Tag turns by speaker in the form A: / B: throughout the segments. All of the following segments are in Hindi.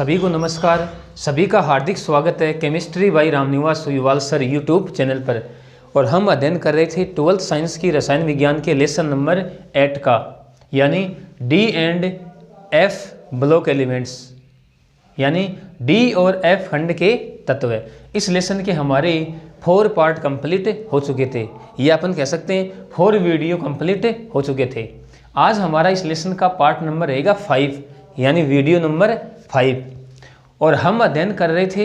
A: सभी को नमस्कार। सभी का हार्दिक स्वागत है chemistry by Ramniwas Suyawal sir YouTube channel पर। और हम अध्ययन कर रहे थे 12th साइंस की रसायन विज्ञान के लेसन नंबर 8 का, यानी D and F block elements, यानी डी और एफ खंड के तत्व। इस लेसन के हमारे 4 पार्ट कंप्लीट हो चुके थे, ये अपन कह सकते हैं 4 वीडियो कंप्लीट हो चुके थे। आज हमारा इस लेसन का पार्ट नंबर रहेगा 5, यानी वीडियो नंबर 5। और हम अध्ययन कर रहे थे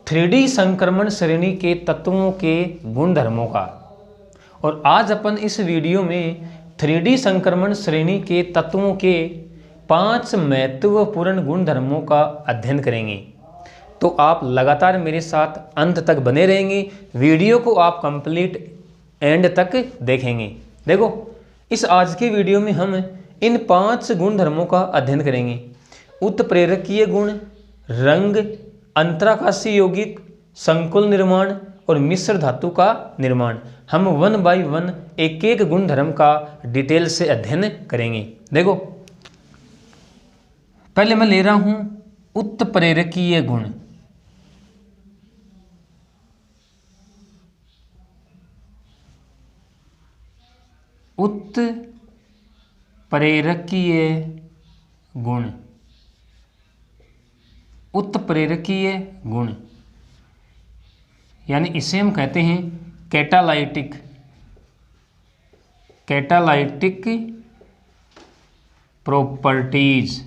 A: 3D संक्रमण श्रेणी के तत्वों के गुणधर्मों का। और आज अपन इस वीडियो में 3D संक्रमण श्रेणी के तत्वों के 5 महत्वपूर्ण गुणधर्मों का अध्ययन करेंगे। तो आप लगातार मेरे साथ अंत तक बने रहेंगे, वीडियो को आप कंप्लीट एंड तक देखेंगे। देखो, इस आज के वीडियो में हम इन 5 गुणधर्मों का अध्ययन करेंगे। उत्प्रेरकीय गुण, रंग, अंतराकाशीय यौगिक, संकुल निर्माण और मिश्र धातु का निर्माण। हम 1 बाय 1 एक एक गुणधर्म का डिटेल से अध्ययन करेंगे। देखो, पहले मैं ले रहा हूं उत्प्रेरकीय गुण। उत्प्रेरकीय गुण, उत्प्रेरकीय गुण यानी इसे हम कहते हैं catalytic, catalytic properties,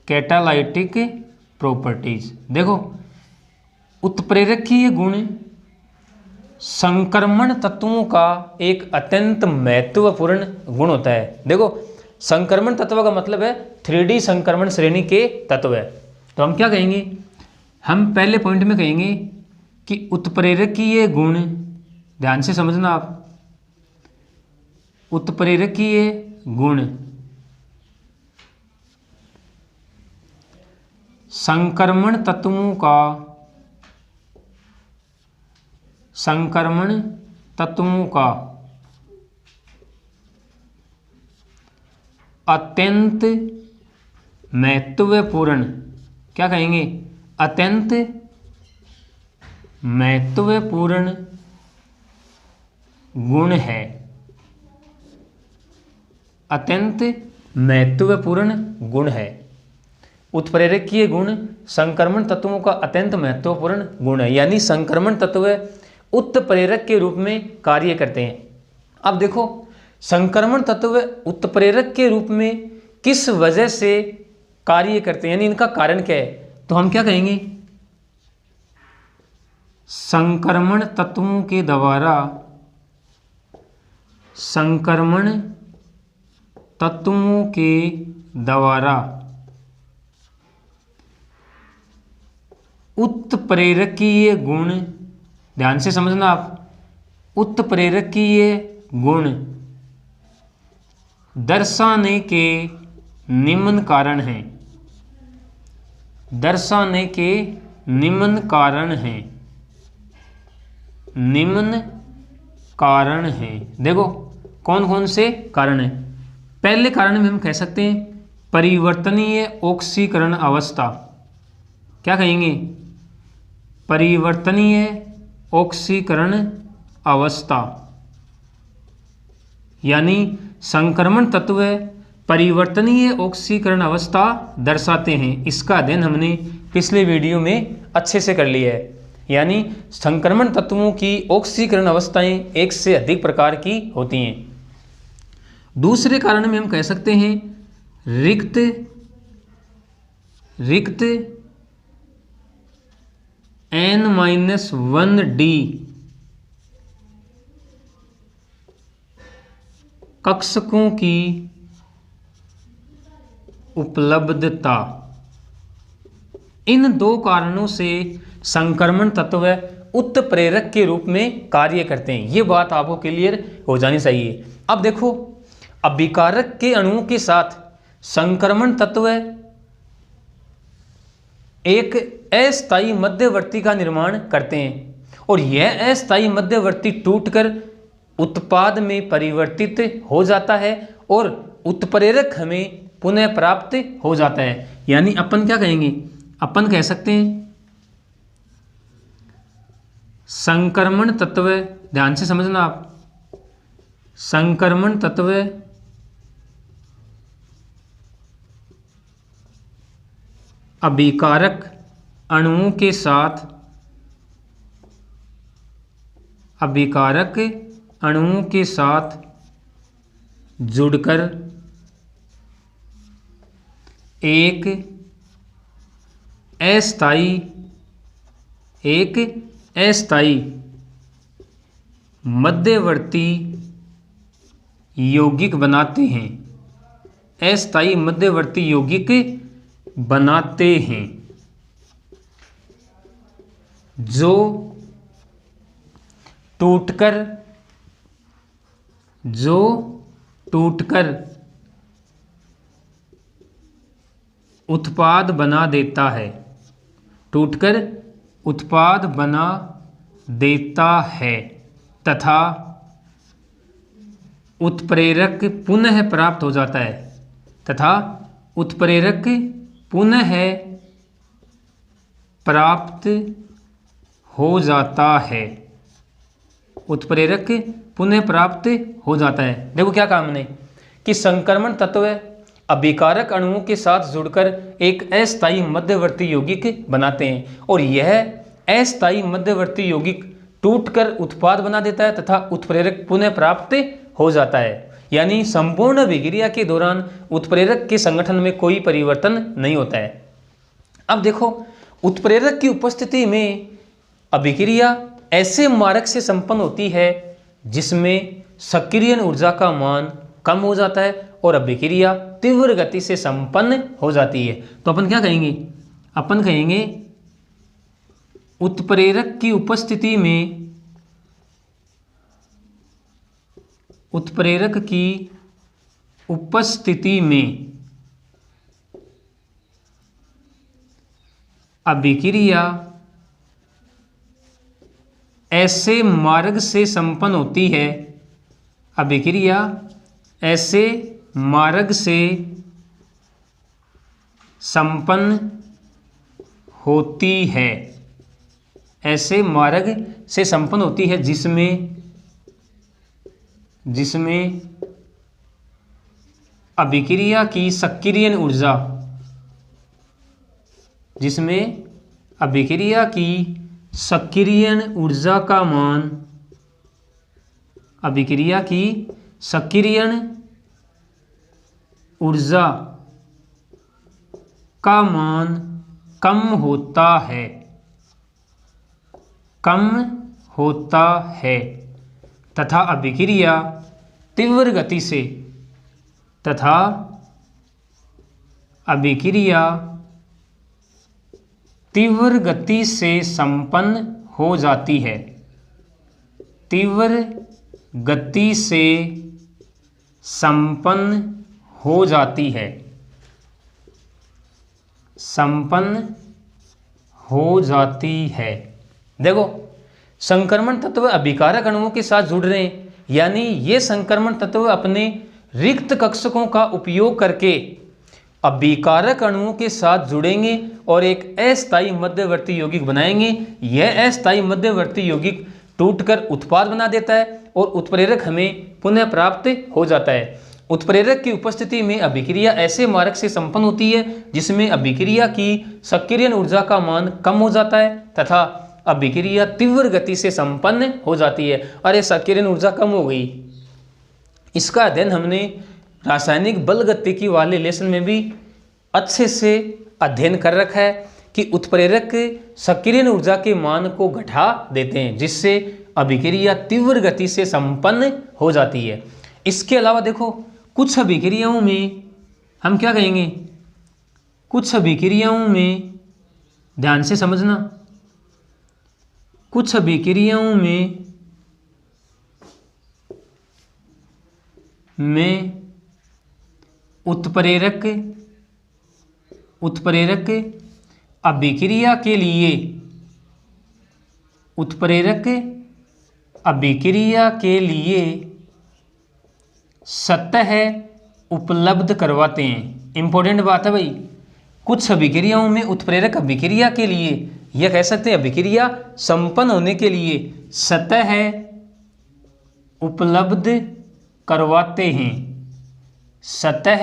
A: catalytic properties. देखो, उत्प्रेरकीय गुण संक्रमण तत्वों का एक अत्यंत महत्वपूर्ण गुण होता है। देखो, संक्रमण तत्व का मतलब है 3D संक्रमण श्रेणी के तत्व है। तो हम क्या कहेंगे, हम पहले पॉइंट में कहेंगे कि उत्प्रेरकीय गुण, ध्यान से समझना आप, उत्प्रेरकीय गुण संक्रमण तत्वों का, संक्रमण तत्वों का अत्यंत महत्वपूर्ण, क्या कहेंगे, अत्यंत महत्वपूर्ण गुण है, अत्यंत महत्वपूर्ण गुण है। उत्प्रेरकीय गुण संक्रमण तत्वों का अत्यंत महत्वपूर्ण गुण है, यानी संक्रमण तत्व उत्प्रेरक के रूप में कार्य करते हैं। अब देखो, संक्रमण तत्व उत्प्रेरक के रूप में किस वजह से कार्य करते हैं, यानी इनका कारण क्या है। तो हम क्या कहेंगे, संक्रमण तत्वों के द्वारा, संक्रमण तत्वों के द्वारा उत्प्रेरकीय गुण, ध्यान से समझना आप, उत्प्रेरकीय गुण दर्शाने के निम्न कारण हैं, दर्शाने के निम्न कारण हैं, निम्न कारण हैं। देखो, कौन कौन से कारण हैं। पहले कारण में हम कह सकते हैं परिवर्तनीय ऑक्सीकरण अवस्था, क्या कहेंगे, परिवर्तनीय ऑक्सीकरण अवस्था, यानी संक्रमण तत्व परिवर्तनीय ऑक्सीकरण अवस्था दर्शाते हैं। इसका अध्ययन हमने पिछले वीडियो में अच्छे से कर लिया है। यानी संक्रमण तत्वों की ऑक्सीकरण अवस्थाएं एक से अधिक प्रकार की होती हैं। दूसरे कारण में हम कह सकते हैं रिक्त, रिक्त N-1D कक्षकों की उपलब्धता। इन 2 कारणों से संक्रमण तत्व उत्प्रेरक के रूप में कार्य करते हैं। ये बात आपको क्लियर हो जानी चाहिए। अब देखो, अभिकारक के अणुओं के साथ संक्रमण तत्व एक अस्थायी मध्यवर्ती का निर्माण करते हैं, और यह अस्थायी मध्यवर्ती टूटकर उत्पाद में परिवर्तित हो जाता है और उत्प्रेरक हमें पुनः प्राप्त हो जाता है। यानी अपन क्या कहेंगे, अपन कह सकते हैं संक्रमण तत्व, ध्यान से समझना आप, संक्रमण तत्व अभिकारक अणुओं के साथ, अभिकारक अणुओं के साथ जुड़कर एक अस्थायी मध्यवर्ती यौगिक बनाते हैं, अस्थायी मध्यवर्ती यौगिक बनाते हैं जो टूटकर उत्पाद बना देता है, टूटकर उत्पाद बना देता है तथा उत्प्रेरक पुनः प्राप्त हो जाता है, तथा उत्प्रेरक पुनः प्राप्त हो जाता है, उत्प्रेरक पुनः प्राप्त हो जाता है। देखो क्या कहा हमने कि संक्रमण तत्व अभिकारक अणुओं के साथ जुड़कर एक अस्थायी मध्यवर्ती यौगिक बनाते हैं और यह अस्थायी मध्यवर्ती यौगिक टूटकर उत्पाद बना देता है तथा उत्प्रेरक पुनः प्राप्त हो जाता है। यानी संपूर्ण अभिक्रिया के दौरान उत्प्रेरक के संगठन में कोई परिवर्तन नहीं होता है। अब देखो उत्प्रेरक की उपस्थिति में अभिक्रिया ऐसे मार्ग से संपन्न होती है जिसमें सक्रियण ऊर्जा का मान कम हो जाता है और अभिक्रिया तीव्र गति से संपन्न हो जाती है। तो अपन क्या कहेंगे, अपन कहेंगे उत्प्रेरक की उपस्थिति में, उत्प्रेरक की उपस्थिति में अभिक्रिया ऐसे मार्ग से संपन्न होती है, अभिक्रिया ऐसे मार्ग से संपन्न होती है, ऐसे मार्ग से संपन्न होती है जिसमें अभिक्रिया की सक्रियण ऊर्जा, जिसमें अभिक्रिया की सक्रियण ऊर्जा का मान, अभिक्रिया की सक्रियण ऊर्जा का मान कम होता है, कम होता है तथा अभिक्रिया तीव्र गति से, तथा अभिक्रिया तीव्र गति से संपन्न हो जाती है, तीव्र गति से संपन्न हो जाती है, संपन्न हो जाती है। देखो संक्रमण तत्व अभिकारक अणुओं के साथ जुड़ रहे हैं, यानी ये संक्रमण तत्व अपने रिक्त कक्षकों का उपयोग करके अभिकारक अणुओं के साथ जुड़ेंगे और एक अस्थायी मध्यवर्ती यौगिक बनाएंगे। यह अस्थायी मध्यवर्ती यौगिक टूटकर उत्पाद बना देता है और उत्प्रेरक हमें पुनः प्राप्त हो जाता है। उत्प्रेरक की उपस्थिति में अभिक्रिया ऐसे मार्ग से संपन्न होती है जिसमें अभिक्रिया की सक्रियण ऊर्जा का मान कम हो जाता है तथा अभिक्रिया तीव्र गति से संपन्न हो जाती है। अरे सक्रियण ऊर्जा कम हो गई, इसका अध्ययन हमने रासायनिक बल गतिकी वाले लेसन में भी अच्छे से अध्ययन कर रखा है कि उत्प्रेरक सक्रियण ऊर्जा के मान को घटा देते हैं जिससे अभिक्रिया तीव्र गति से संपन्न हो जाती है। इसके अलावा देखो कुछ अभिक्रियाओं में हम क्या कहेंगे, कुछ अभिक्रियाओं में ध्यान से समझना, कुछ अभिक्रियाओं में उत्प्रेरक अभिक्रिया के लिए, उत्प्रेरक अभिक्रिया के लिए सतह उपलब्ध करवाते हैं। इंपॉर्टेंट बात है भाई। कुछ अभिक्रियाओं में उत्प्रेरक अभिक्रिया के लिए, यह कह सकते हैं अभिक्रिया संपन्न होने के लिए सतह उपलब्ध करवाते हैं, सतह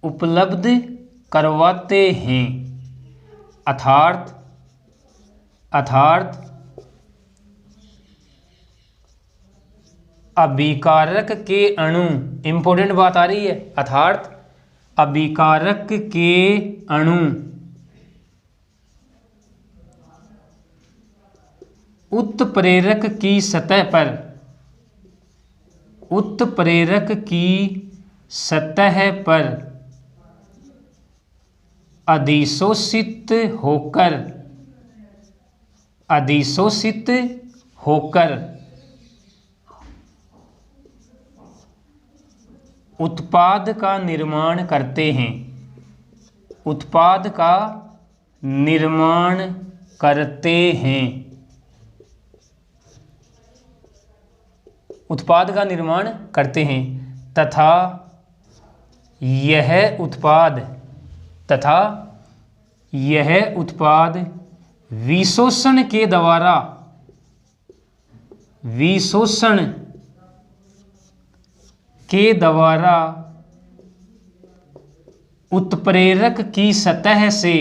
A: उपलब्ध करवाते हैं। अर्थात अभिकारक के अणु, इंपॉर्टेंट बात आ रही है, अर्थात अभिकारक के अणु उत्प्रेरक की सतह पर, उत्प्रेरक की सतह पर अधिशोषित होकर उत्पाद का निर्माण करते हैं, उत्पाद का निर्माण करते हैं, उत्पाद का निर्माण करते हैं तथा यह उत्पाद विशोषण के द्वारा, विशोषण के द्वारा उत्प्रेरक की सतह से,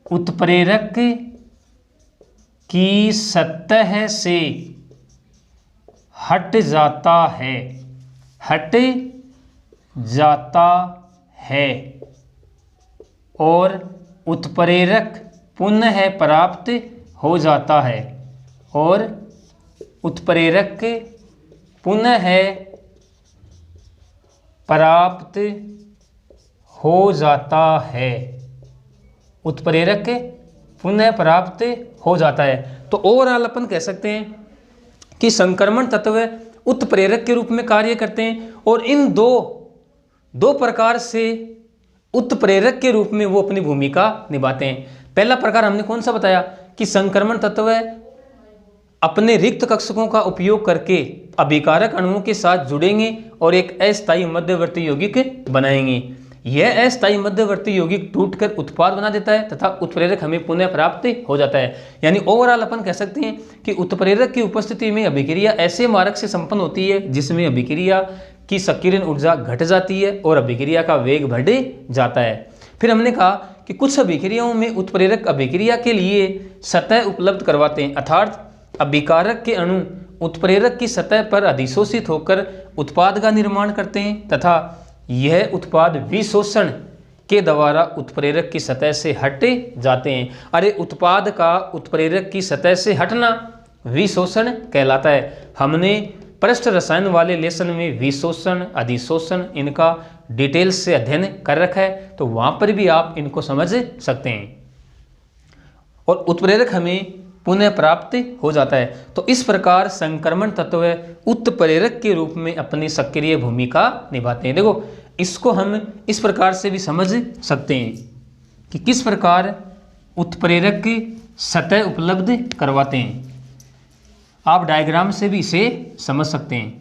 A: उत्प्रेरक की सतह से हट जाता है, हट जाता है और उत्प्रेरक पुनः प्राप्त हो जाता है, और उत्प्रेरक पुनः प्राप्त हो जाता है, उत्प्रेरक पुनः प्राप्त हो जाता है। तो ओवरऑल अपन कह सकते हैं कि संक्रमण तत्व उत्प्रेरक के रूप में कार्य करते हैं और इन दो प्रकार से उत्प्रेरक के रूप में वो अपनी भूमिका निभाते हैं। पहला प्रकार हमने कौन सा बताया कि संक्रमण तत्व अपने रिक्त कक्षकों का उपयोग करके अभिकारक अणुओं के साथ जुड़ेंगे और एक अस्थायी मध्यवर्ती यौगिक बनाएंगे। यह अस्थायी मध्यवर्ती यौगिक टूटकर उत्पाद बना देता है तथा उत्प्रेरक हमें पुनः प्राप्त हो जाता है। यानी ओवरऑल अपन कह सकते हैं कि उत्प्रेरक की उपस्थिति में अभिक्रिया ऐसे मार्ग से संपन्न होती है जिसमें अभिक्रिया की सक्रियण ऊर्जा घट जाती है और अभिक्रिया का वेग बढ़ जाता है। फिर हमने कहा कि कुछ अभिक्रियाओं में उत्प्रेरक अभिक्रिया के लिए सतह उपलब्ध करवाते हैं, अर्थात अभिकारक के अणु उत्प्रेरक की सतह पर अधिशोषित होकर उत्पाद का निर्माण करते हैं तथा यह उत्पाद विशोषण के द्वारा उत्प्रेरक की सतह से हट जाते हैं। अरे उत्पाद का उत्प्रेरक की सतह से हटना विशोषण कहलाता है। हमने पृष्ठ रसायन वाले लेसन में विशोषण, अधिशोषण इनका डिटेल से अध्ययन कर रखा है, तो वहाँ पर भी आप इनको समझ सकते हैं। और उत्प्रेरक हमें पुनः प्राप्त हो जाता है। तो इस प्रकार संक्रमण तत्व उत्प्रेरक के रूप में अपनी सक्रिय भूमिका निभाते हैं। देखो इसको हम इस प्रकार से भी समझ सकते हैं कि किस प्रकार उत्प्रेरक की सतह उपलब्ध करवाते हैं। आप डायग्राम से भी इसे समझ सकते हैं।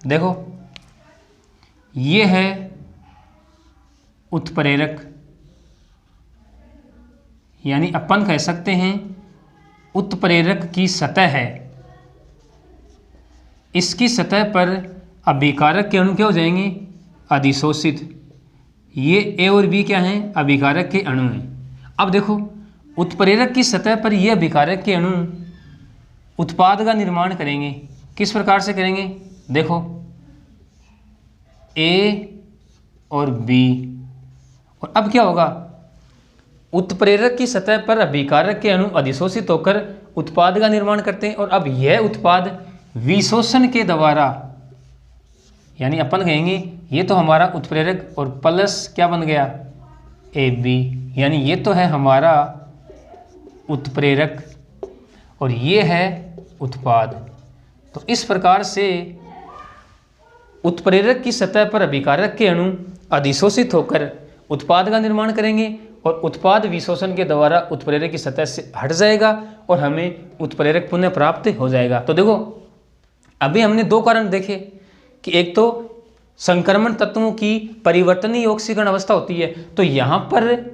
A: देखो ये है उत्प्रेरक, यानी अपन कह सकते हैं उत्प्रेरक की सतह है। इसकी सतह पर अभिकारक के अणु क्या हो जाएंगे? अधिशोषित। ये ए और बी क्या हैं? अभिकारक के अणु हैं। अब देखो उत्प्रेरक की सतह पर ये अभिकारक के अणु उत्पाद का निर्माण करेंगे। किस प्रकार से करेंगे? देखो ए और बी, और अब क्या होगा? उत्प्रेरक की सतह पर अभिकारक के अणु अधिशोषित होकर उत्पाद का निर्माण करते हैं और अब यह उत्पाद विशोषण के द्वारा, यानी अपन कहेंगे ये तो हमारा उत्प्रेरक और प्लस क्या बन गया AB, यानी ये तो है हमारा उत्प्रेरक और ये है उत्पाद। तो इस प्रकार से उत्प्रेरक की सतह पर अभिकारक के अणु अधिशोषित होकर उत्पाद का निर्माण करेंगे और उत्पाद विशोषण के द्वारा उत्प्रेरक की सतह से हट जाएगा और हमें उत्प्रेरक पुनः प्राप्त हो जाएगा। तो देखो अभी हमने दो कारण देखे कि एक तो संक्रमण तत्वों की परिवर्तनीय ऑक्सीकरण अवस्था होती है, तो यहाँ पर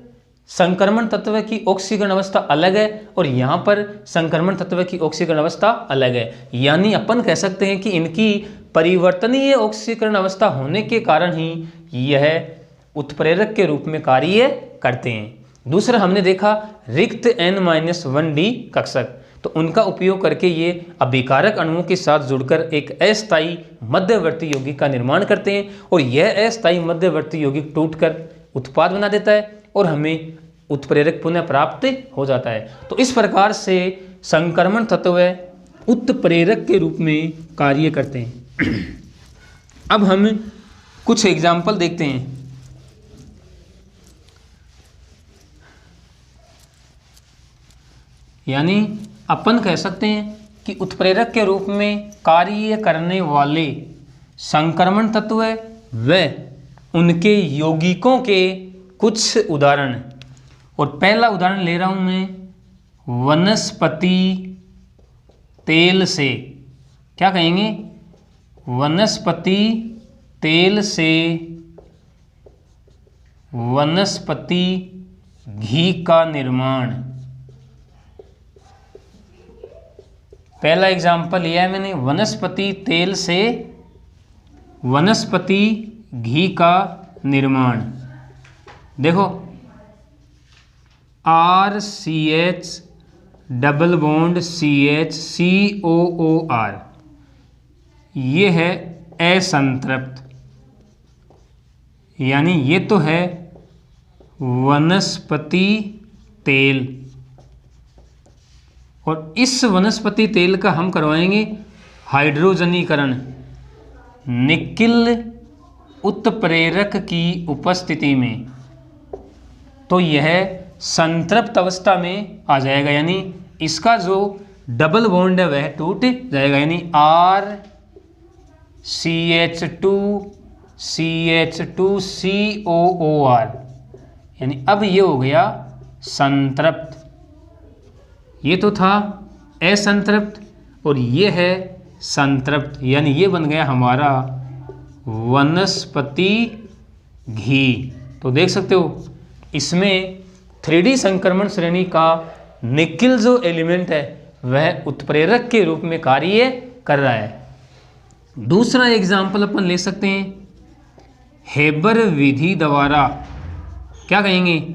A: संक्रमण तत्व की ऑक्सीकरण अवस्था अलग है और यहाँ पर संक्रमण तत्व की ऑक्सीकरण अवस्था अलग है। यानी अपन कह सकते हैं कि इनकी परिवर्तनीय ऑक्सीकरण अवस्था होने के कारण ही यह उत्प्रेरक के रूप में कार्य करते हैं। दूसरा हमने देखा रिक्त N-1D कक्षक, तो उनका उपयोग करके ये अभिकारक अणुओं के साथ जुड़कर एक अस्थायी मध्यवर्ती यौगिक का निर्माण करते हैं और यह अस्थायी मध्यवर्ती यौगिक टूटकर उत्पाद बना देता है और हमें उत्प्रेरक पुनः प्राप्त हो जाता है। तो इस प्रकार से संक्रमण तत्व उत्प्रेरक के रूप में कार्य करते हैं। अब हम कुछ एग्जाम्पल देखते हैं। यानी अपन कह सकते हैं कि उत्प्रेरक के रूप में कार्य करने वाले संक्रमण तत्व व उनके यौगिकों के कुछ उदाहरण, और पहला उदाहरण ले रहा हूं मैं वनस्पति तेल से। क्या कहेंगे? वनस्पति तेल से वनस्पति घी का निर्माण। पहला एग्जाम्पल लिया है मैंने, वनस्पति तेल से वनस्पति घी का निर्माण। देखो RCH double bond CH COOR, ये है असंतृप्त, यानी ये तो है वनस्पति तेल और इस वनस्पति तेल का हम करवाएंगे हाइड्रोजनीकरण निकिल उत्प्रेरक की उपस्थिति में, तो यह संतृप्त अवस्था में आ जाएगा, यानी इसका जो डबल बॉन्ड है वह टूट जाएगा, यानी RCH2CH2COOR, यानी अब ये हो गया संतृप्त। ये तो था असंतृप्त और ये है संतृप्त, यानी ये बन गया हमारा वनस्पति घी। तो देख सकते हो इसमें 3D संक्रमण श्रेणी का निकिल जो एलिमेंट है वह उत्प्रेरक के रूप में कार्य कर रहा है। दूसरा एग्जाम्पल अपन ले सकते हैं हेबर विधि द्वारा। क्या कहेंगे?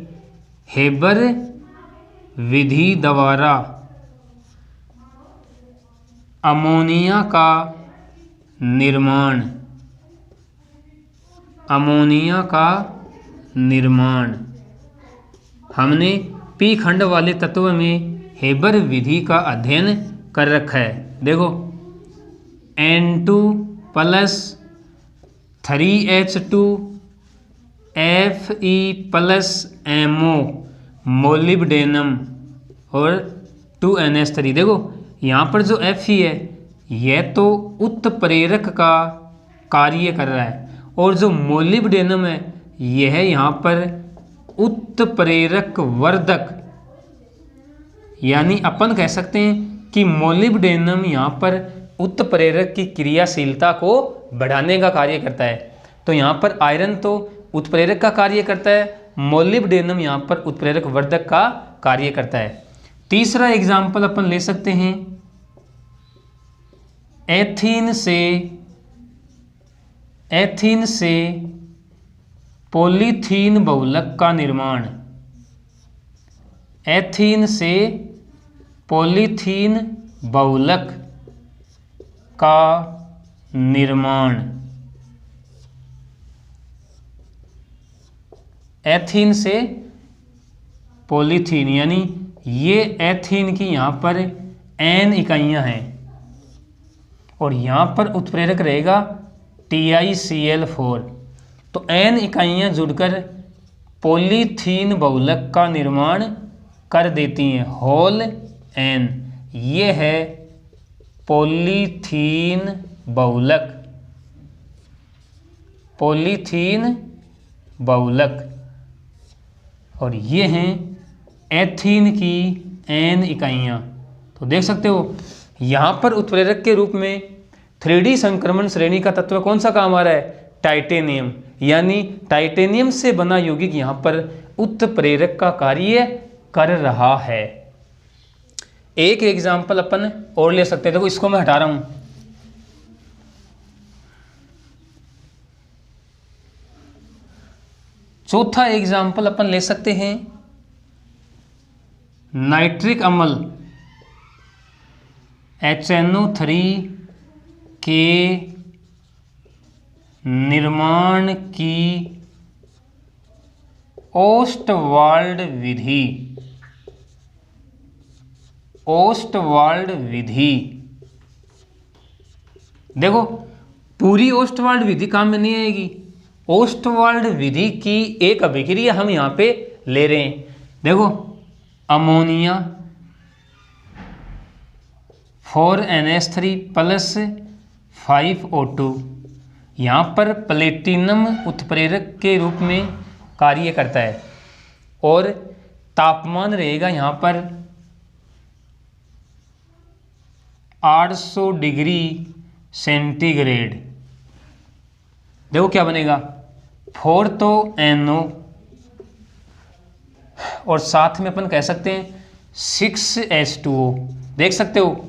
A: हेबर विधि द्वारा अमोनिया का निर्माण। अमोनिया का निर्माण हमने पी खंड वाले तत्व में हेबर विधि का अध्ययन कर रखा है। देखो N2 plus 3H2 Fe plus MO molybdenum और 2NH3। देखो यहाँ पर जो Fe है यह तो उत्प्रेरक का कार्य कर रहा है और जो मोलिब्डेनम है यह यहाँ पर उत्प्रेरक वर्धक, यानी अपन कह सकते हैं कि मोलिब्डेनम यहाँ पर उत्प्रेरक की क्रियाशीलता को बढ़ाने का कार्य करता है। तो यहाँ पर आयरन तो उत्प्रेरक का कार्य करता है, मोलिब्डेनम यहाँ पर उत्प्रेरक वर्धक का कार्य करता है। तीसरा एग्जाम्पल अपन ले सकते हैं एथीन से पॉलीथीन बहुलक का निर्माण। एथीन से पॉलीथीन बहुलक का निर्माण। एथीन से पॉलीथीन, यानी ये एथीन की यहाँ पर N इकाइयाँ हैं और यहाँ पर उत्प्रेरक रहेगा TiCl4। तो N इकाइयाँ जुड़कर पॉलीथीन बहुलक का निर्माण कर देती हैं, होल N। ये है पॉलीथीन बहुलक, पॉलीथीन बहुलक। और ये हैं एथीन की N इकाइयाँ। तो देख सकते हो यहाँ पर उत्प्रेरक के रूप में 3D संक्रमण श्रेणी का तत्व कौन सा काम आ रहा है, टाइटेनियम। यानी टाइटेनियम से बना यौगिक यहाँ पर उत्प्रेरक का कार्य कर रहा है। एक एग्जाम्पल अपन और ले सकते हैं, देखो इसको मैं हटा रहा हूँ। चौथा एग्जाम्पल अपन ले सकते हैं नाइट्रिक अम्ल HNO3 के निर्माण की ओस्टवाल्ड विधि। ओस्टवाल्ड विधि, देखो पूरी ओस्टवाल्ड विधि काम में नहीं आएगी। ओस्टवाल्ड विधि की एक अभिक्रिया हम यहाँ पे ले रहे हैं। देखो अमोनिया 4NH3 प्लस 5O2 यहाँ पर प्लेटिनम उत्प्रेरक के रूप में कार्य करता है और तापमान रहेगा यहाँ पर 800 डिग्री सेंटीग्रेड। देखो क्या बनेगा, 4 तो NO और साथ में अपन कह सकते हैं 6H2O। देख सकते हो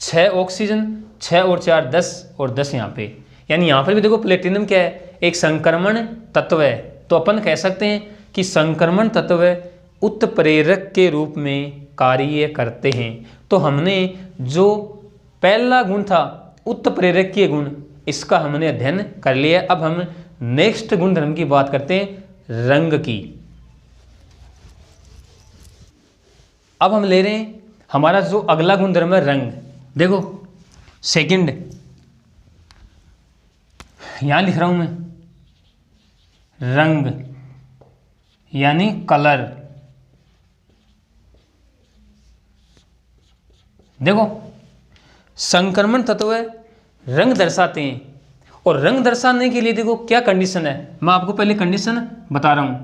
A: 6 ऑक्सीजन, 6 और 4 10 और 10 यहाँ पे। यानी यहाँ पर भी देखो प्लेटिनम क्या है, एक संक्रमण तत्व है। तो अपन कह सकते हैं कि संक्रमण तत्व उत्प्रेरक के रूप में कार्य करते हैं। तो हमने जो पहला गुण था उत्प्रेरक के गुण, इसका हमने अध्ययन कर लिया। अब हम नेक्स्ट गुणधर्म की बात करते हैं, रंग की। अब हम ले रहे हैं हमारा जो अगला गुणधर्म है रंग। देखो सेकंड, यहां लिख रहा हूं मैं रंग यानी कलर। देखो संक्रमण तत्व रंग दर्शाते हैं और रंग दर्शाने के लिए देखो क्या कंडीशन है, मैं आपको पहले कंडीशन बता रहा हूं।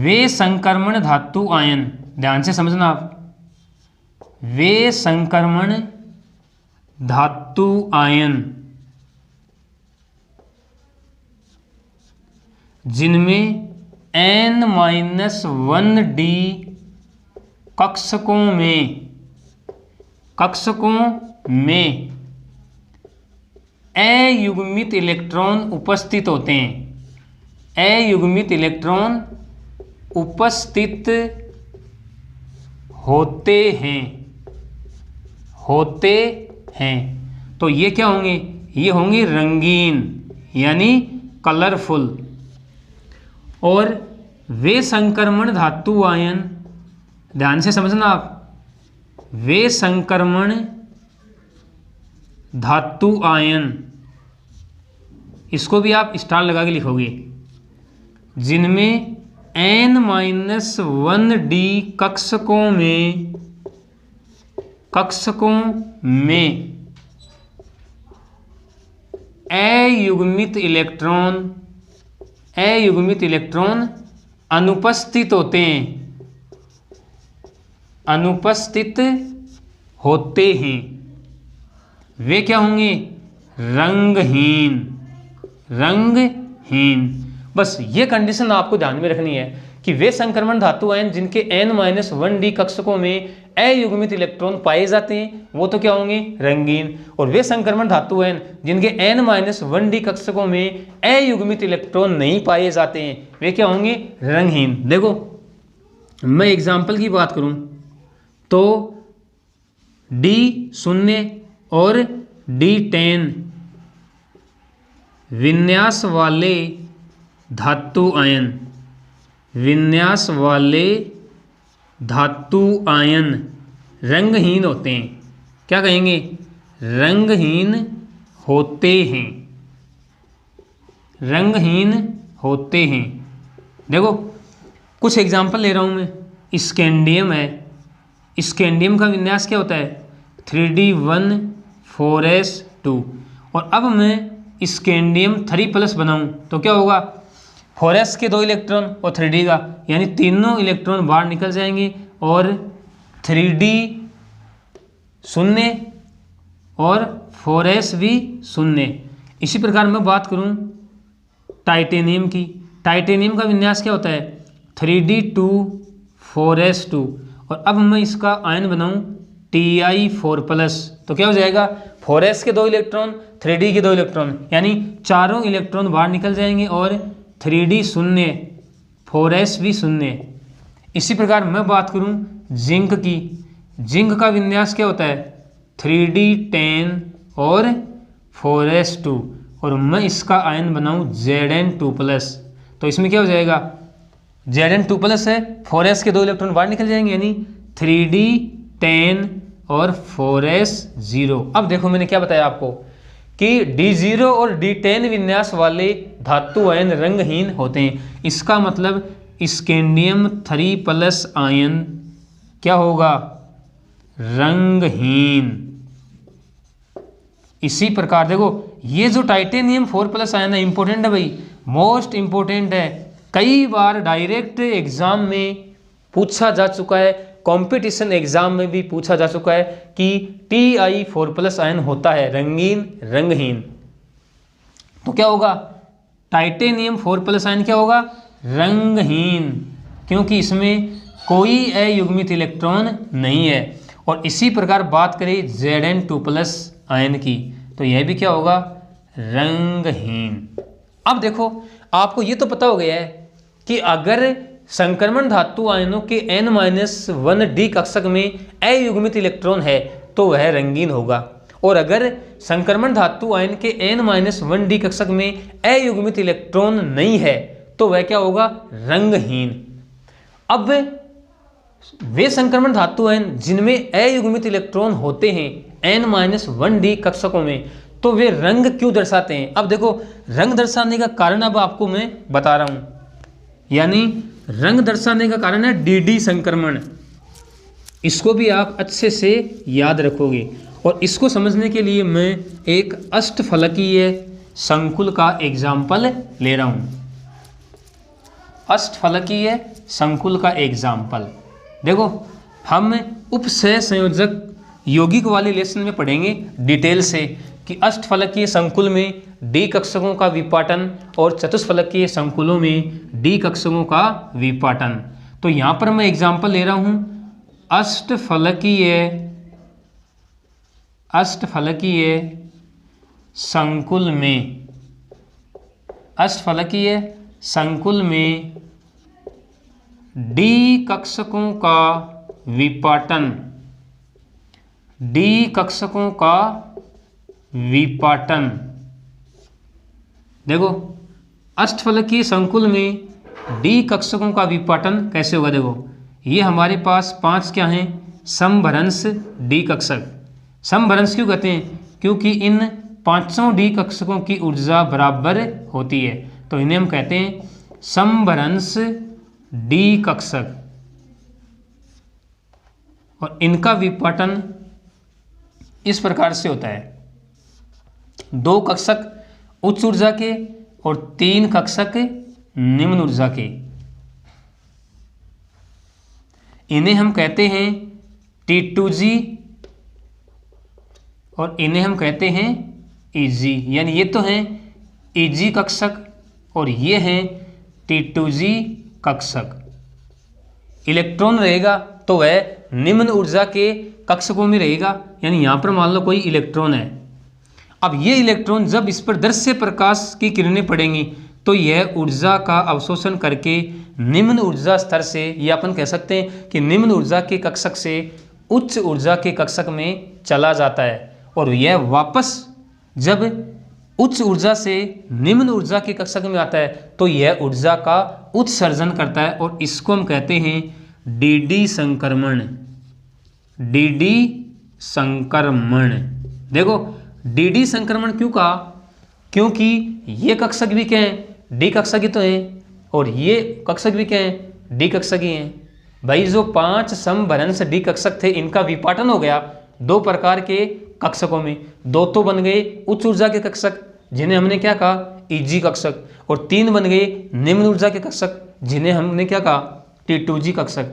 A: वे संक्रमण धातु आयन, ध्यान से समझना आप, वे संक्रमण धातु आयन जिनमें N-1D कक्षकों में अयुग्मित इलेक्ट्रॉन उपस्थित होते हैं। अयुग्मित इलेक्ट्रॉन उपस्थित होते हैं। तो ये क्या होंगे, ये होंगे रंगीन यानी कलरफुल। और वे संक्रमण धातु आयन, ध्यान से समझना आप, वे संक्रमण धातु आयन, इसको भी आप स्टार लगा के लिखोगे, जिनमें N-1D कक्षकों में अयुग्मित इलेक्ट्रॉन अनुपस्थित होते हैं, वे क्या होंगे, रंगहीन। बस ये कंडीशन आपको ध्यान में रखनी है कि वे संक्रमण धातु आयन जिनके N-1D कक्षकों में अयुग्मित इलेक्ट्रॉन पाए जाते हैं वो तो क्या होंगे, रंगीन। और वे संक्रमण धातु आयन जिनके N-1D कक्षकों में अयुग्मित इलेक्ट्रॉन नहीं पाए जाते हैं वे क्या होंगे, रंगहीन। देखो मैं एग्जाम्पल की बात करूं तो D0 और D10 विन्यास वाले धातु आयन रंगहीन होते हैं। क्या कहेंगे, रंगहीन होते हैं, रंगहीन होते हैं। देखो कुछ एग्जाम्पल ले रहा हूँ मैं। स्कैंडियम है, स्कैंडियम का विन्यास क्या होता है 3d1 4s2। और अब मैं स्कैंडियम 3+ बनाऊँ तो क्या होगा 4s के 2 इलेक्ट्रॉन और 3d का, यानी तीनों इलेक्ट्रॉन बाहर निकल जाएंगे और 3d शून्य और 4s भी शून्य। इसी प्रकार मैं बात करूं टाइटेनियम की। टाइटेनियम का विन्यास क्या होता है 3d2 4s2। और अब मैं इसका आयन बनाऊं Ti4+, तो क्या हो जाएगा 4s के 2 इलेक्ट्रॉन 3d के 2 इलेक्ट्रॉन, यानी चारों इलेक्ट्रॉन बाहर निकल जाएंगे और 3d शून्य 4s भी शून्य। इसी प्रकार मैं बात करूं जिंक की। जिंक का विन्यास क्या होता है 3d10 और 4s2। और मैं इसका आयन बनाऊं Zn2+, तो इसमें क्या हो जाएगा Zn2+ है, 4s के 2 इलेक्ट्रॉन बाहर निकल जाएंगे, यानी 3d10 और 4s0। अब देखो मैंने क्या बताया आपको कि D0 और D10 विन्यास वाले धातु आयन रंगहीन होते हैं। इसका मतलब स्कैंडियम 3+ आयन क्या होगा रंगहीन। इसी प्रकार देखो ये जो टाइटेनियम 4+ आयन है इंपॉर्टेंट है भाई, मोस्ट इंपॉर्टेंट है। कई बार डायरेक्ट एग्जाम में पूछा जा चुका है, कंपटीशन एग्जाम में भी पूछा जा चुका है कि Ti4+ आयन होता है रंगीन रंगहीन। तो क्या होगा टाइटेनियम 4+ आयन क्या होगा रंगहीन, क्योंकि इसमें कोई अयुग्मित इलेक्ट्रॉन नहीं है। और इसी प्रकार बात करें Zn2+ आयन की, तो यह भी क्या होगा रंगहीन। अब देखो आपको ये तो पता हो गया है कि अगर संक्रमण धातु आयनों के n-1d कक्षक में अयुग्मित इलेक्ट्रॉन है तो वह रंगीन होगा, और अगर संक्रमण धातु आयन के n-1d कक्षक में अयुग्मित इलेक्ट्रॉन नहीं है तो वह क्या होगा रंगहीन। अब वे संक्रमण धातु आयन जिनमें अयुग्मित इलेक्ट्रॉन होते हैं n-1d कक्षकों में, तो वे रंग क्यों दर्शाते हैं। अब देखो रंग दर्शाने का कारण अब आपको मैं बता रहा हूं, यानी रंग दर्शाने का कारण है dd संक्रमण। इसको भी आप अच्छे से याद रखोगे, और इसको समझने के लिए मैं एक अष्टफलकीय संकुल का एग्जाम्पल ले रहा हूं। अष्टफलकीय संकुल का एग्जाम्पल देखो हम उपसय संयोजक यौगिक वाले लेसन में पढ़ेंगे डिटेल से कि अष्टफलकीय संकुल में d कक्षकों का विपाटन और चतुष्फलकीय संकुलों में d कक्षकों का विपाटन। तो यहाँ पर मैं एग्जाम्पल ले रहा हूँ अष्टफलकीय संकुल में, अष्टफलकीय संकुल में d कक्षकों का विपाटन, d कक्षकों का विपाटन। देखो अष्टफलकीय संकुल में d कक्षकों का विपाटन कैसे होगा। देखो ये हमारे पास 5 क्या हैं समभ्रंश d कक्षक। समभ्रंश क्यों कहते हैं, क्योंकि इन 5 d कक्षकों की ऊर्जा बराबर होती है, तो इन्हें हम कहते हैं समभ्रंश d कक्षक। और इनका विपाटन इस प्रकार से होता है 2 कक्षक उच्च ऊर्जा के और 3 कक्षक निम्न ऊर्जा के। इन्हें हम कहते हैं T2g और इन्हें हम कहते हैं Eg, यानी ये तो हैं Eg कक्षक और ये हैं T2g कक्षक। इलेक्ट्रॉन रहेगा तो वह निम्न ऊर्जा के कक्षकों में रहेगा, यानी यहाँ पर मान लो कोई इलेक्ट्रॉन है। अब ये इलेक्ट्रॉन जब इस पर दृश्य प्रकाश की किरणें पड़ेंगी तो यह ऊर्जा का अवशोषण करके निम्न ऊर्जा स्तर से, या अपन कह सकते हैं कि निम्न ऊर्जा के कक्षक से उच्च ऊर्जा के कक्षक में चला जाता है, और यह वापस जब उच्च ऊर्जा से निम्न ऊर्जा के कक्षक में आता है तो यह ऊर्जा का उत्सर्जन करता है, और इसको हम कहते हैं dd संक्रमण। dd संक्रमण। देखो डी संक्रमण क्यों कहा? क्योंकि ये कक्षक भी क्या हैं, डी कक्षक ही तो हैं, और ये कक्षक भी क्या हैं, डी कक्षक ही हैं। भाई जो 5 समभ्रंश डी कक्षक थे इनका विपाटन हो गया 2 प्रकार के कक्षकों में। 2 तो बन गए उच्च ऊर्जा के कक्षक जिन्हें हमने क्या कहा, ईजी कक्षक, और 3 बन गए निम्न ऊर्जा के कक्षक जिन्हें हमने क्या कहा, T2G कक्षक।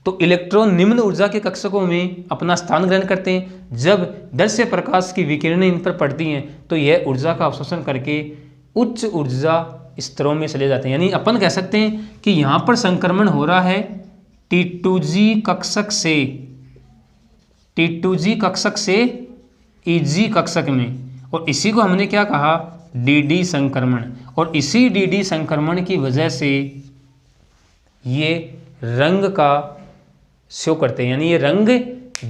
A: तो इलेक्ट्रॉन निम्न ऊर्जा के कक्षकों में अपना स्थान ग्रहण करते हैं। जब दृश्य प्रकाश की विकिरणें इन पर पड़ती हैं तो यह ऊर्जा का अवशोषण करके उच्च ऊर्जा स्तरों में चले जाते हैं। यानी अपन कह सकते हैं कि यहाँ पर संक्रमण हो रहा है T2G कक्षक से, T2G कक्षक से EG कक्षक में, और इसी को हमने क्या कहा, DD संक्रमण। और इसी DD संक्रमण की वजह से ये रंग का शो करते हैं, यानी ये रंग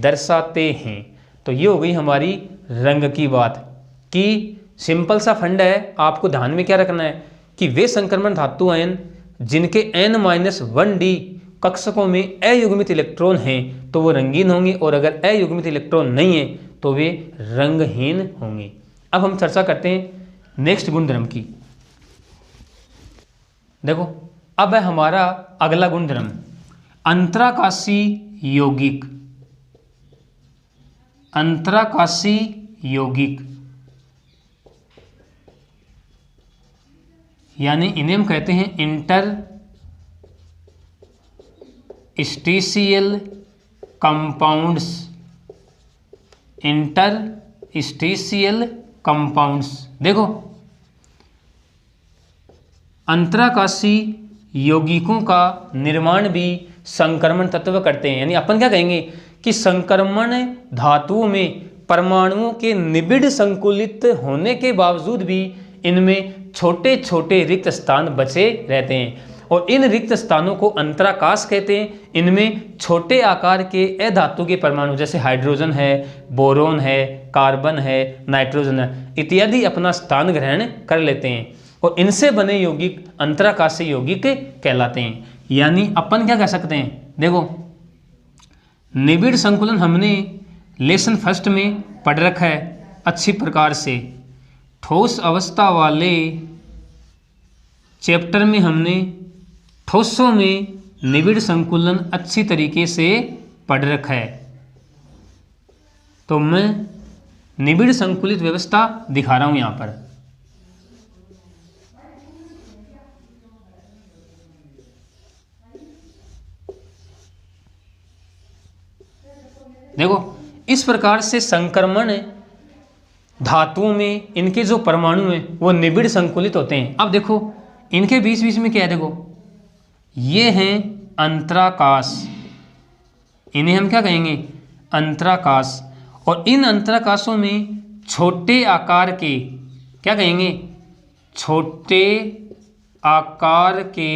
A: दर्शाते हैं। तो ये हो गई हमारी रंग की बात कि सिंपल सा फंड है, आपको ध्यान में क्या रखना है कि वे संक्रमण धातु आयन जिनके N-1D कक्षकों में अयुग्मित इलेक्ट्रॉन हैं तो वो रंगीन होंगे, और अगर अयुग्मित इलेक्ट्रॉन नहीं है तो वे रंगहीन होंगे। अब हम चर्चा करते हैं नेक्स्ट गुणधर्म की। देखो अब है हमारा अगला गुणधर्म अंतराकाशी यौगिक। अंतराकाशी यौगिक यानी इन्हें हम कहते हैं इंटरस्टिशियल कंपाउंड्स। Interstitial compounds. देखो अंतराकाशी यौगिकों का निर्माण भी संक्रमण तत्व करते हैं। यानी अपन क्या कहेंगे कि संक्रमण धातुओं में परमाणुओं के निबिड़ संकुलित होने के बावजूद भी इनमें छोटे छोटे रिक्त स्थान बचे रहते हैं, और इन रिक्त स्थानों को अंतराकाश कहते हैं। इनमें छोटे आकार के अधातु के परमाणु जैसे हाइड्रोजन है, बोरोन है, कार्बन है, नाइट्रोजन है इत्यादि अपना स्थान ग्रहण कर लेते हैं, और इनसे बने यौगिक अंतराकाशी यौगिक कहलाते हैं। यानी अपन क्या कह सकते हैं, देखो निबिड़ संकुलन हमने लेसन फर्स्ट में पढ़ रखा है अच्छी प्रकार से। ठोस अवस्था वाले चैप्टर में हमने ठोसों में निबिड़ संकुलन अच्छी तरीके से पढ़ रखा है। तो मैं निबिड़ संकुलित व्यवस्था दिखा रहा हूं यहां पर। देखो इस प्रकार से संक्रमण धातुओं में इनके जो परमाणु हैं वो निबिड़ संकुलित होते हैं। अब देखो इनके बीच बीच में क्या है, देखो ये हैं अंतराकाश, इन्हें हम क्या कहेंगे, अंतराकाश। और इन अंतराकाशों में छोटे आकार के क्या कहेंगे, छोटे आकार के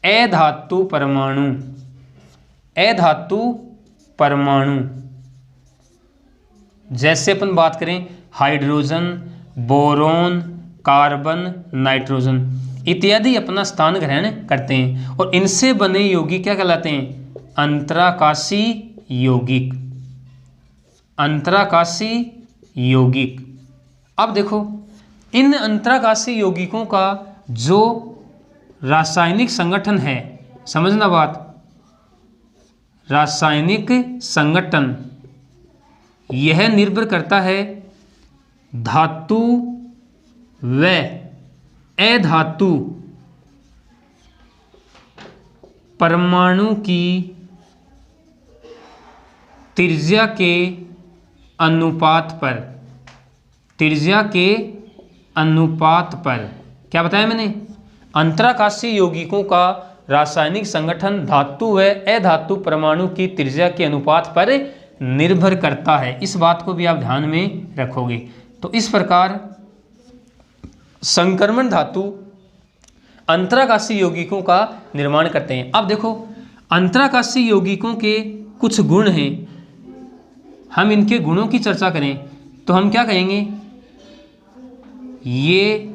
A: अधातु परमाणु। अधातु परमाणु जैसे अपन बात करें हाइड्रोजन, बोरोन, कार्बन, नाइट्रोजन इत्यादि अपना स्थान ग्रहण करते हैं, और इनसे बने यौगिक क्या कहलाते हैं, अंतराकाशी यौगिक। अंतराकाशी यौगिक। अब देखो इन अंतराकाशी यौगिकों का जो रासायनिक संगठन है, समझना बात, रासायनिक संगठन यह निर्भर करता है धातु व अधातु परमाणु की त्रिज्या के अनुपात पर। त्रिज्या के अनुपात पर क्या बताया मैंने, अंतराकाशी यौगिकों का रासायनिक संगठन धातु व अधातु परमाणु की त्रिज्या के अनुपात पर निर्भर करता है। इस बात को भी आप ध्यान में रखोगे। तो इस प्रकार संक्रमण धातु अंतराकाशी यौगिकों का निर्माण करते हैं। अब देखो अंतराकाशी यौगिकों के कुछ गुण हैं, हम इनके गुणों की चर्चा करें तो हम क्या कहेंगे, ये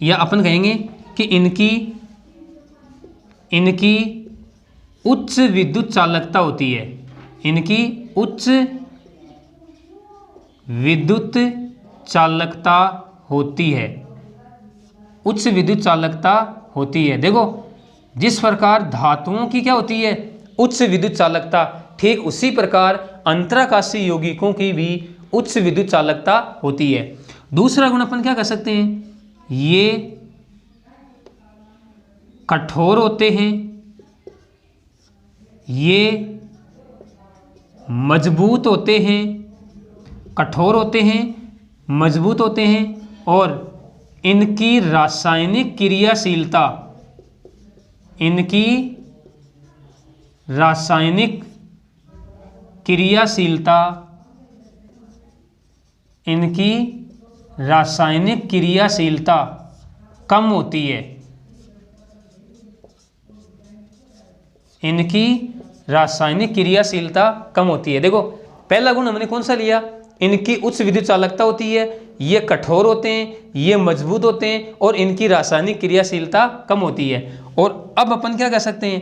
A: या अपन कहेंगे कि इनकी उच्च विद्युत चालकता होती है। इनकी उच्च विद्युत चालकता होती है, उच्च विद्युत चालकता होती है। देखो जिस प्रकार धातुओं की क्या होती है, उच्च विद्युत चालकता, ठीक उसी प्रकार अंतराकाशीय यौगिकों की भी उच्च विद्युत चालकता होती है। दूसरा गुण अपन क्या कर सकते हैं, ये कठोर होते हैं, ये मजबूत होते हैं, कठोर होते हैं, मजबूत होते हैं, और इनकी रासायनिक क्रियाशीलता, इनकी रासायनिक क्रियाशीलता, इनकी रासायनिक क्रियाशीलता कम होती है, इनकी रासायनिक क्रियाशीलता कम होती है। देखो पहला गुण हमने कौन सा लिया, इनकी उच्च विद्युत चालकता होती है, ये कठोर होते हैं, ये मजबूत होते हैं, और इनकी रासायनिक क्रियाशीलता कम होती है। और अब अपन क्या कह सकते हैं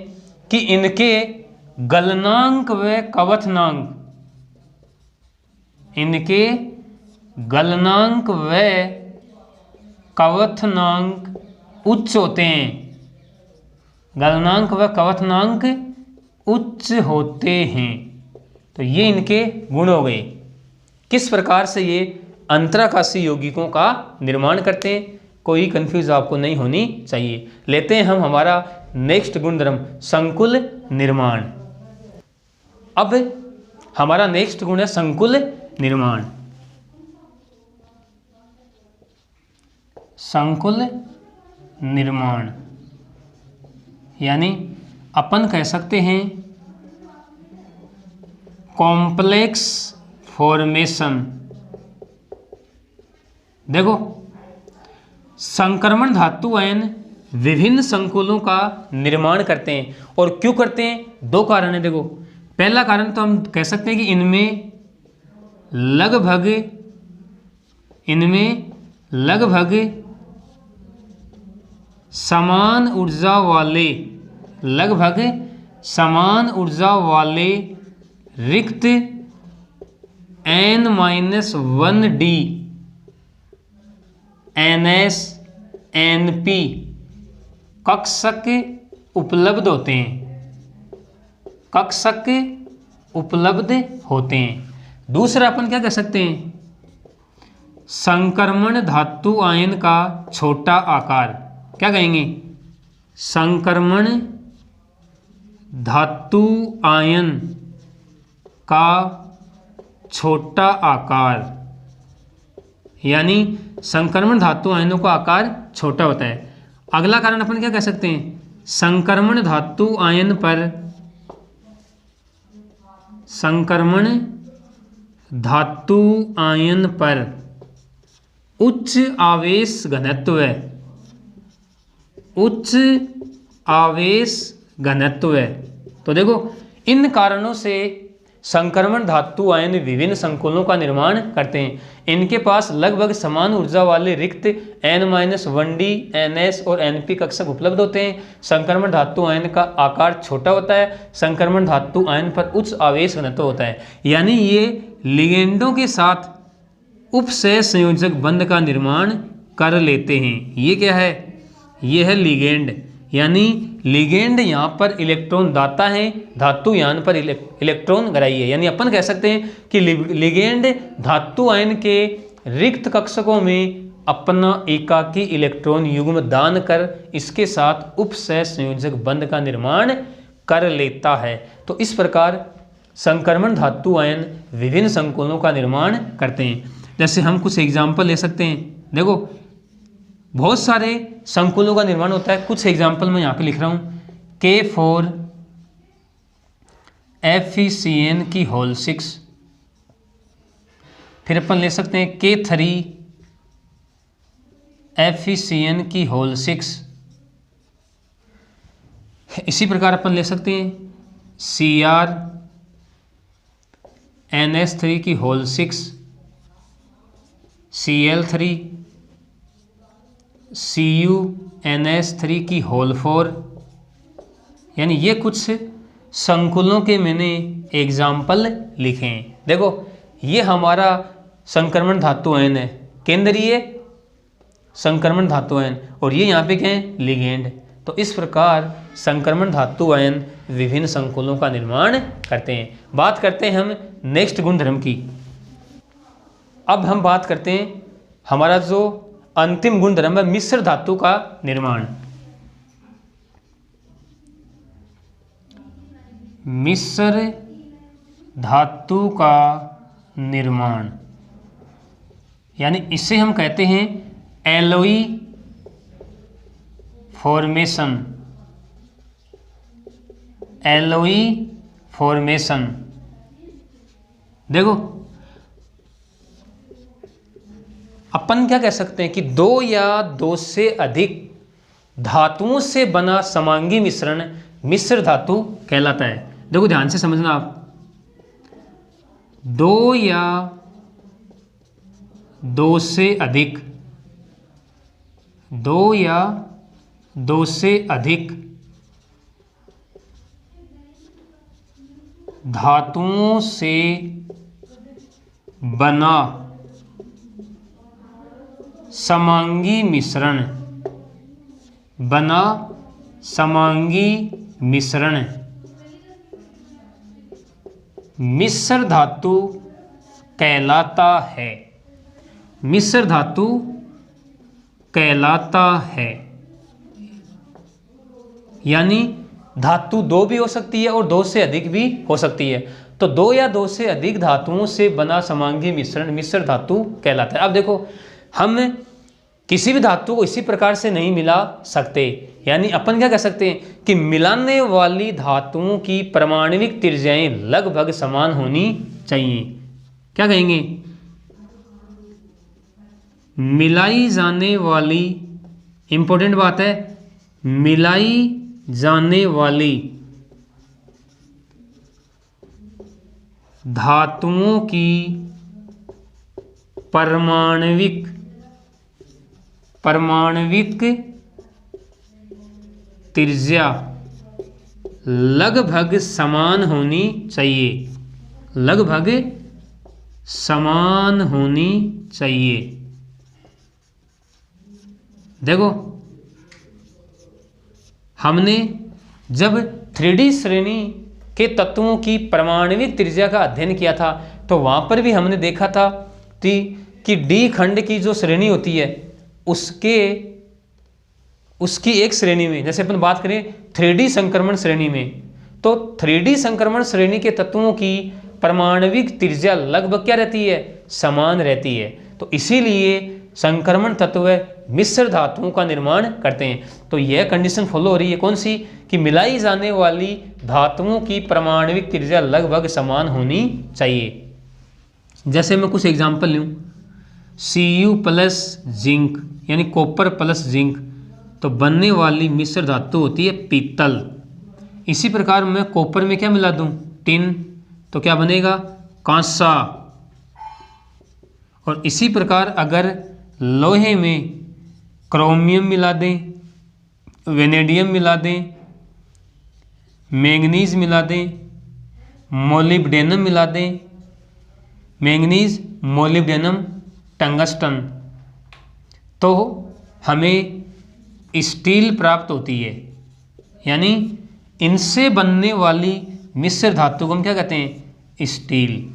A: कि इनके गलनांक व कवथनांक, इनके गलनांक व कवथनांक उच्च होते हैं, गलनांक व कवथनांक उच्च होते हैं। तो ये इनके गुण हो गए। किस प्रकार से ये अंतराकाशीय यौगिकों का निर्माण करते हैं, कोई कंफ्यूज आपको नहीं होनी चाहिए। लेते हैं हम हमारा नेक्स्ट गुणधर्म, संकुल निर्माण। अब हमारा नेक्स्ट गुण है संकुल निर्माण। संकुल निर्माण यानी अपन कह सकते हैं कॉम्प्लेक्स फॉर्मेशन। देखो संक्रमण धातु आयन विभिन्न संकुलों का निर्माण करते हैं, और क्यों करते हैं, दो कारण है। देखो पहला कारण तो हम कह सकते हैं कि इनमें लगभग समान ऊर्जा वाले रिक्त N-1D NS NP कक्षक उपलब्ध होते हैं। दूसरा अपन क्या कह सकते हैं, संक्रमण धातु आयन का छोटा आकार। क्या कहेंगे, संक्रमण धातु आयन का छोटा आकार, यानी संक्रमण धातु आयनों का आकार छोटा होता है। अगला कारण अपन क्या कह सकते हैं, संक्रमण धातु आयन पर उच्च आवेश घनत्व है। तो देखो इन कारणों से संक्रमण धातु आयन विभिन्न संकुलों का निर्माण करते हैं। इनके पास लगभग समान ऊर्जा वाले रिक्त N-1D NS और NP कक्षक उपलब्ध होते हैं। संक्रमण धातु आयन का आकार छोटा होता है। संक्रमण धातु आयन पर उच्च आवेश घनत्व होता है, यानी ये लिगेंडों के साथ उपसह संयोजक बंध का निर्माण कर लेते हैं। ये क्या है, ये है लिगेंड, यानी लिगेंड यहाँ पर इलेक्ट्रॉन दाता है, धातु यान पर इलेक्ट्रॉन ग्राही है। यानी अपन कह सकते हैं कि लिगेंड धातु आयन के रिक्त कक्षकों में अपना एकाकी इलेक्ट्रॉन युग्म दान कर इसके साथ उपसह संयोजक बंध का निर्माण कर लेता है। तो इस प्रकार संक्रमण धातु आयन विभिन्न संकुलों का निर्माण करते हैं। जैसे हम कुछ एग्जाम्पल ले सकते हैं। देखो बहुत सारे संकुलों का निर्माण होता है, कुछ एग्जाम्पल मैं यहाँ पे लिख रहा हूँ। K4 FeCN की होल 6, फिर अपन ले सकते हैं K3 FeCN की होल 6। इसी प्रकार अपन ले सकते हैं Cr NS3 की होल 6, Cl3 Cu NS3 की होल 4। यानी ये कुछ संकुलों के मैंने एग्जाम्पल लिखे हैं। देखो ये हमारा संक्रमण धातु आयन है, केंद्रीय संक्रमण धातु आयन, और ये यहाँ पे क्या है, लिगेंड। तो इस प्रकार संक्रमण धातु आयन विभिन्न संकुलों का निर्माण करते हैं। बात करते हैं हम नेक्स्ट गुणधर्म की। अब हम बात करते हैं हमारा जो अंतिम गुणधर्म है, मिश्र धातु का निर्माण। मिश्र धातु का निर्माण, यानी इसे हम कहते हैं एलॉय फॉर्मेशन। एलॉय फॉर्मेशन, देखो अपन क्या कह सकते हैं कि दो या दो से अधिक धातुओं से बना समांगी मिश्रण मिश्र धातु कहलाता है। देखो ध्यान से समझना आप, दो या दो से अधिक, दो या दो से अधिक धातुओं से बना समांगी मिश्रण, बना समांगी मिश्रण मिश्र धातु कहलाता है। मिश्र धातु कहलाता है, यानी धातु दो भी हो सकती है और दो से अधिक भी हो सकती है। तो दो या दो से अधिक धातुओं से बना समांगी मिश्रण मिश्र धातु कहलाता है। अब देखो, हम किसी भी धातु को इसी प्रकार से नहीं मिला सकते, यानी अपन क्या कह सकते हैं कि मिलाने वाली धातुओं की परमाणविक त्रिज्याएं लगभग समान होनी चाहिए। क्या कहेंगे, मिलाई जाने वाली, इंपॉर्टेंट बात है, मिलाई जाने वाली धातुओं की परमाणविक त्रिज्या लगभग समान होनी चाहिए, लगभग समान होनी चाहिए। देखो, हमने जब 3D श्रेणी के तत्वों की परमाणविक त्रिज्या का अध्ययन किया था तो वहां पर भी हमने देखा था कि डी खंड की जो श्रेणी होती है उसकी एक श्रेणी में, जैसे अपन बात करें 3D संक्रमण श्रेणी में, तो 3D संक्रमण श्रेणी के तत्वों की परमाणविक त्रिज्या लगभग क्या रहती है, समान रहती है। तो इसीलिए संक्रमण तत्व मिश्र धातुओं का निर्माण करते हैं। तो यह कंडीशन फॉलो हो रही है, कौन सी, कि मिलाई जाने वाली धातुओं की परमाणविक त्रिज्या लगभग समान होनी चाहिए। जैसे मैं कुछ एग्जाम्पल लूँ, Cu प्लस जिंक यानी कॉपर प्लस जिंक, तो बनने वाली मिश्र धातु होती है पीतल। इसी प्रकार मैं कॉपर में क्या मिला दूं, टिन, तो क्या बनेगा, कांसा। और इसी प्रकार अगर लोहे में क्रोमियम मिला दें, वेनेडियम मिला दें, मैंगनीज मिला दें, मोलिब्डेनम मिला दें, मैंगनीज, मोलिब्डेनम, टंगस्टन, तो हमें स्टील प्राप्त होती है। यानी इनसे बनने वाली मिश्र धातु को हम क्या कहते हैं, स्टील,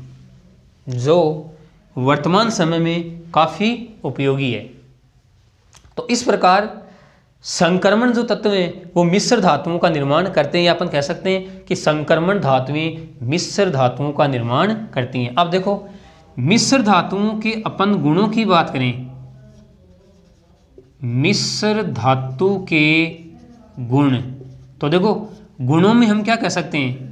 A: जो वर्तमान समय में काफ़ी उपयोगी है। तो इस प्रकार संक्रमण जो तत्व हैं वो मिश्र धातुओं का निर्माण करते हैं, या अपन कह सकते हैं कि संक्रमण धातुएं मिश्र धातुओं का निर्माण करती हैं। अब देखो, मिश्र धातुओं के अपन गुणों की बात करें, मिश्र धातु के गुण, तो देखो गुणों में हम क्या कह सकते हैं,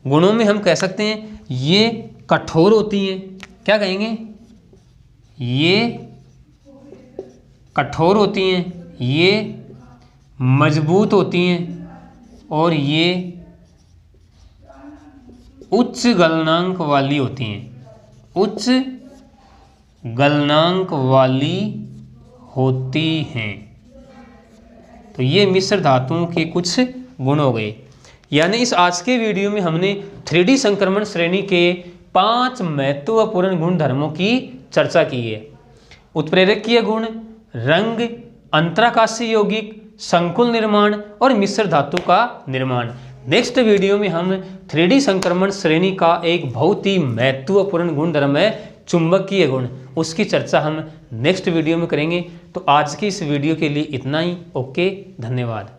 A: गुणों में हम कह सकते हैं ये कठोर होती हैं, क्या कहेंगे, ये कठोर होती हैं, ये मजबूत होती हैं, और ये उच्च गलनांक वाली होती हैं, उच्च गलनांक वाली होती हैं। तो ये मिश्र धातुओं के कुछ गुण हो गए। यानी इस आज के वीडियो में हमने 3D संक्रमण श्रेणी के 5 महत्वपूर्ण गुण धर्मों की चर्चा की है। उत्प्रेरकीय गुण, रंग, अंतराकाशीय यौगिक, संकुल निर्माण और मिश्र धातु का निर्माण। नेक्स्ट वीडियो में हम 3D संक्रमण श्रेणी का एक बहुत ही महत्वपूर्ण गुणधर्म है चुंबकीय गुण, उसकी चर्चा हम नेक्स्ट वीडियो में करेंगे। तो आज की इस वीडियो के लिए इतना ही। ओके, धन्यवाद।